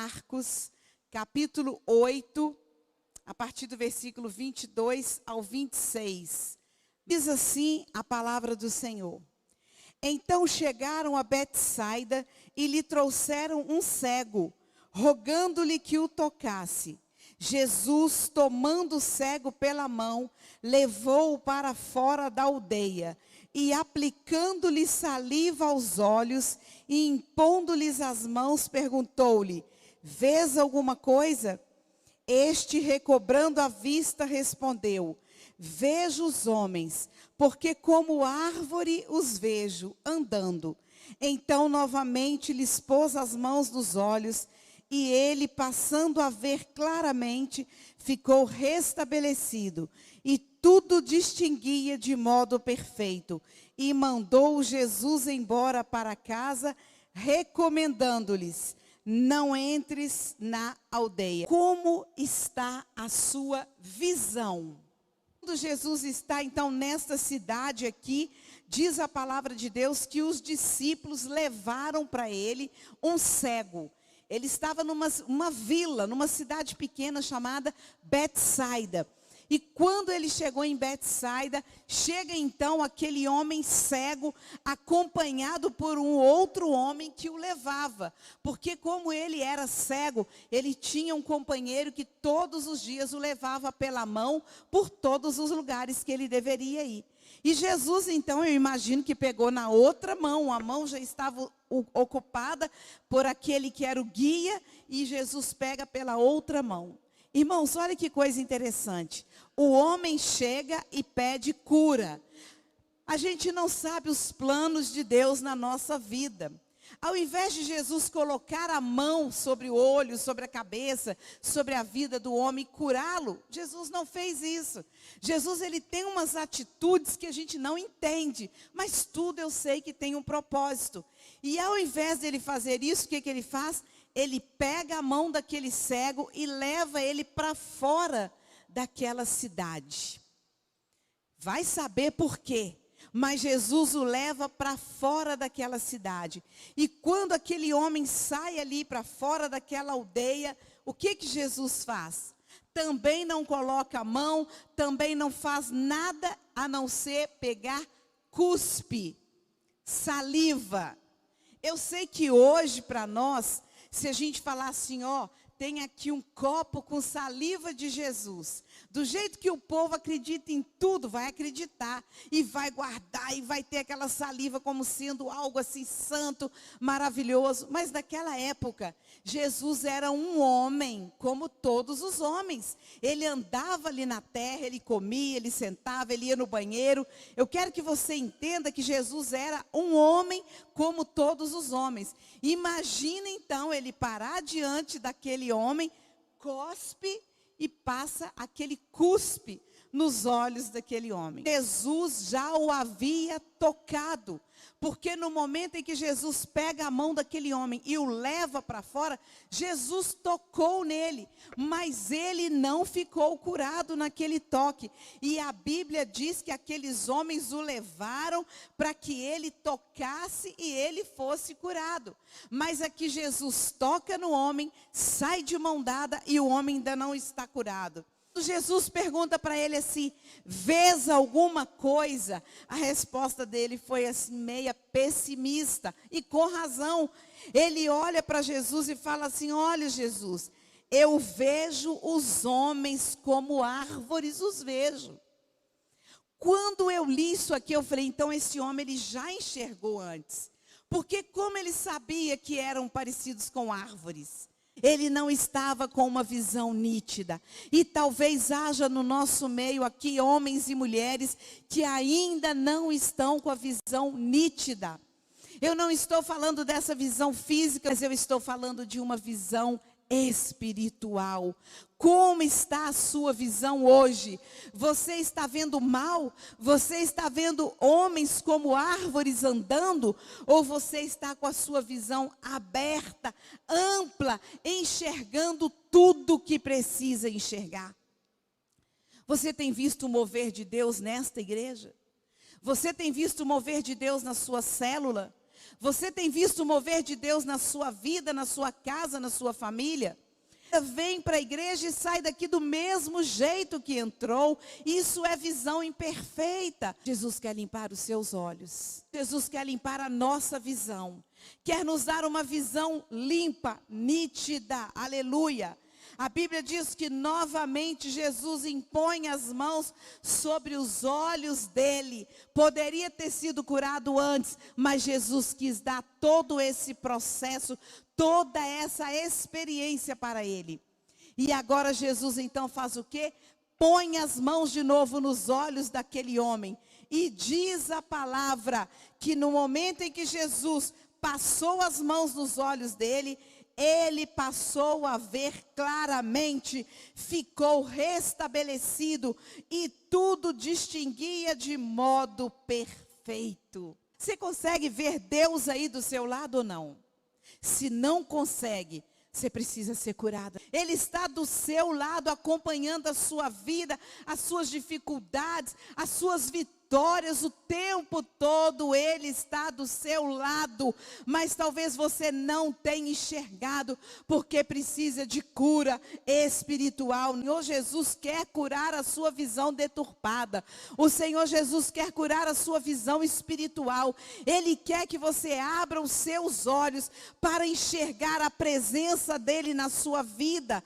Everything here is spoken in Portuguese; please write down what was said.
Marcos, capítulo 8, a partir do versículo 22 ao 26. Diz assim a palavra do Senhor. Então chegaram a Betsaida e lhe trouxeram um cego, rogando-lhe que o tocasse. Jesus, tomando o cego pela mão, levou-o para fora da aldeia e, aplicando-lhe saliva aos olhos e impondo-lhes as mãos, perguntou-lhe: vês alguma coisa? Este, recobrando a vista, respondeu: vejo os homens, porque como árvore os vejo andando. Então novamente lhes pôs as mãos nos olhos, e ele, passando a ver claramente, ficou restabelecido, e tudo distinguia de modo perfeito. E mandou Jesus embora para casa, recomendando-lhes: não entres na aldeia. Como está a sua visão? Quando Jesus está então nesta cidade aqui, diz a palavra de Deus que os discípulos levaram para ele um cego. Ele estava numa vila, numa cidade pequena chamada Betsaida. E quando ele chegou em Betsaida, chega então aquele homem cego, acompanhado por um outro homem que o levava. Porque como ele era cego, ele tinha um companheiro que todos os dias o levava pela mão por todos os lugares que ele deveria ir. E Jesus, então, eu imagino que pegou na outra mão, a mão já estava ocupada por aquele que era o guia, e Jesus pega pela outra mão. Irmãos, olha que coisa interessante. O homem chega e pede cura. A gente não sabe os planos de Deus na nossa vida. Ao invés de Jesus colocar a mão sobre o olho, sobre a cabeça, sobre a vida do homem e curá-lo, Jesus não fez isso. Jesus, ele tem umas atitudes que a gente não entende, mas tudo eu sei que tem um propósito. E ao invés dele fazer isso, o que ele faz? Ele pega a mão daquele cego e leva ele para fora daquela cidade. Vai saber por quê? Mas Jesus o leva para fora daquela cidade. E quando aquele homem sai ali para fora daquela aldeia, o que Jesus faz? Também não coloca a mão, também não faz nada a não ser pegar cuspe, saliva. Eu sei que hoje para nós, se a gente falar assim, ó, tem aqui um copo com saliva de Jesus. Do jeito que o povo acredita em tudo, vai acreditar e vai guardar e vai ter aquela saliva como sendo algo assim santo, maravilhoso. Mas naquela época, Jesus era um homem como todos os homens. Ele andava ali na terra, ele comia, ele sentava, ele ia no banheiro. Eu quero que você entenda que Jesus era um homem como todos os homens. Imagina então ele parar diante daquele homem, cospe e passa aquele cuspe nos olhos daquele homem. Jesus já o havia tocado, porque no momento em que Jesus pega a mão daquele homem e o leva para fora, Jesus tocou nele, mas ele não ficou curado naquele toque. E a Bíblia diz que aqueles homens o levaram para que ele tocasse e ele fosse curado. Mas aqui Jesus toca no homem, sai de mão dada e o homem ainda não está curado. Jesus pergunta para ele assim: vês alguma coisa? A resposta dele foi assim, meia pessimista, e com razão. Ele olha para Jesus e fala assim: olha, Jesus, eu vejo os homens como árvores os vejo. Quando eu li isso aqui, eu falei, então esse homem ele já enxergou antes, porque como ele sabia que eram parecidos com árvores? Ele não estava com uma visão nítida. E talvez haja no nosso meio aqui homens e mulheres que ainda não estão com a visão nítida. Eu não estou falando dessa visão física, mas eu estou falando de uma visão espiritual. Como está a sua visão hoje? Você está vendo mal? Você está vendo homens como árvores andando? Ou você está com a sua visão aberta, ampla, enxergando tudo que precisa enxergar? Você tem visto o mover de Deus nesta igreja? Você tem visto o mover de Deus na sua célula? Você tem visto o mover de Deus na sua vida, na sua casa, na sua família? Vem para a igreja e sai daqui do mesmo jeito que entrou. Isso é visão imperfeita. Jesus quer limpar os seus olhos. Jesus quer limpar a nossa visão. Quer nos dar uma visão limpa, nítida. Aleluia. A Bíblia diz que novamente Jesus impõe as mãos sobre os olhos dele. Poderia ter sido curado antes, mas Jesus quis dar todo esse processo, toda essa experiência para ele. E agora Jesus então faz o quê? Põe as mãos de novo nos olhos daquele homem. E diz a palavra que no momento em que Jesus passou as mãos nos olhos dele, ele passou a ver claramente, ficou restabelecido e tudo distinguia de modo perfeito. Você consegue ver Deus aí do seu lado ou não? Se não consegue, você precisa ser curada. Ele está do seu lado, acompanhando a sua vida, as suas dificuldades, as suas vitórias. O tempo todo Ele está do seu lado, mas talvez você não tenha enxergado, porque precisa de cura espiritual. O Senhor Jesus quer curar a sua visão deturpada, o Senhor Jesus quer curar a sua visão espiritual. Ele quer que você abra os seus olhos para enxergar a presença dEle na sua vida.